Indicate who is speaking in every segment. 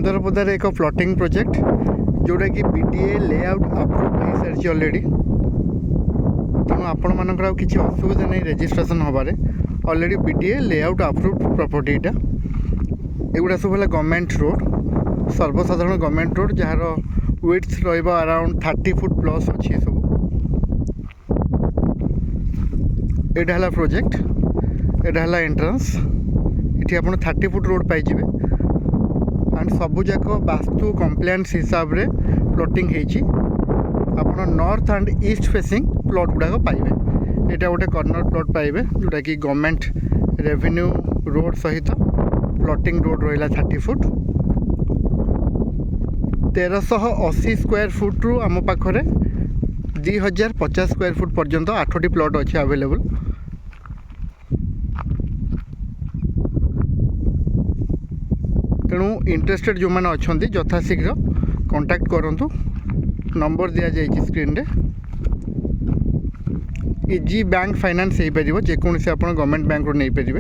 Speaker 1: सुंदरपदार एक plotting project जोटा कि बीडीए लेआउट अप्रूव हो सारी ऑलरेडी तेणु आपण मानकर किसी असुविधा नहीं रजिस्ट्रेशन हबारे ऑलरेडी बीडीए लेआउट अप्रूव प्रॉपर्टीटा एगुड़ा सब है गवर्नमेंट रोड सर्वसाधारण गवर्नमेंट रोड जार विड्थ रहा अराउंड 30 फुट प्लस अच्छी सब यहाँ है प्रोजेक्ट यहाँ है एंट्रांस ये आप 30 फुट रोड पाइबे एंड सबूक वास्तु कम्प्लायंस हिसाब से प्लॉटिंग आप north and east facing plot गुड़ाक पाइबे यहाँ गोटे कॉर्नर प्लॉट पाइबे जोटा कि गवर्नमेंट रेवेन्यू रोड सहित प्लॉटिंग रोड रहा 30 फुट 1380 स्क्वायर फुट रु आम पाखे 2050 स्क्वायर फुट पर्यंत 8टी प्लॉट अच्छे अवेलेबल। तेणु इंटरेस्टेड जो मैंने अच्छा यथाशीघ्र कांटेक्ट करूँ नंबर दि जाए स्क्रीन रे इजी बैंक फाइनेंस हो पार जेकोसी आप गवर्नमेंट बैंक रू नहीं पारे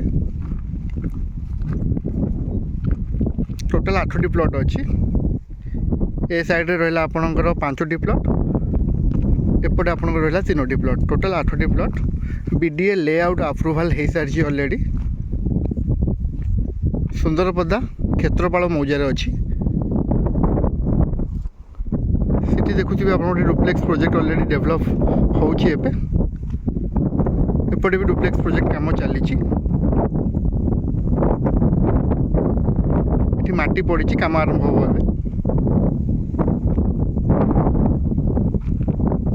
Speaker 1: टोटाल 8टी प्लॉट अच्छी ए साइड रहा आपणकर 5टी प्लॉट एपटे आपंकर रहा 3टी प्लॉट टोटाल 8टी प्लॉट बीडीए लेआउट अप्रूवाल हो सारी ऑलरेडी सुंदरपदा क्षेत्रपाल मौजार अच्छी सीटी देखुए आप डुप्लेक्स प्रोजेक्ट ऑलरेडी डेवलप होपटे भी डुप्लेक्स प्रोजेक्ट काम चली माटी पड़ी काम आरंभ हो।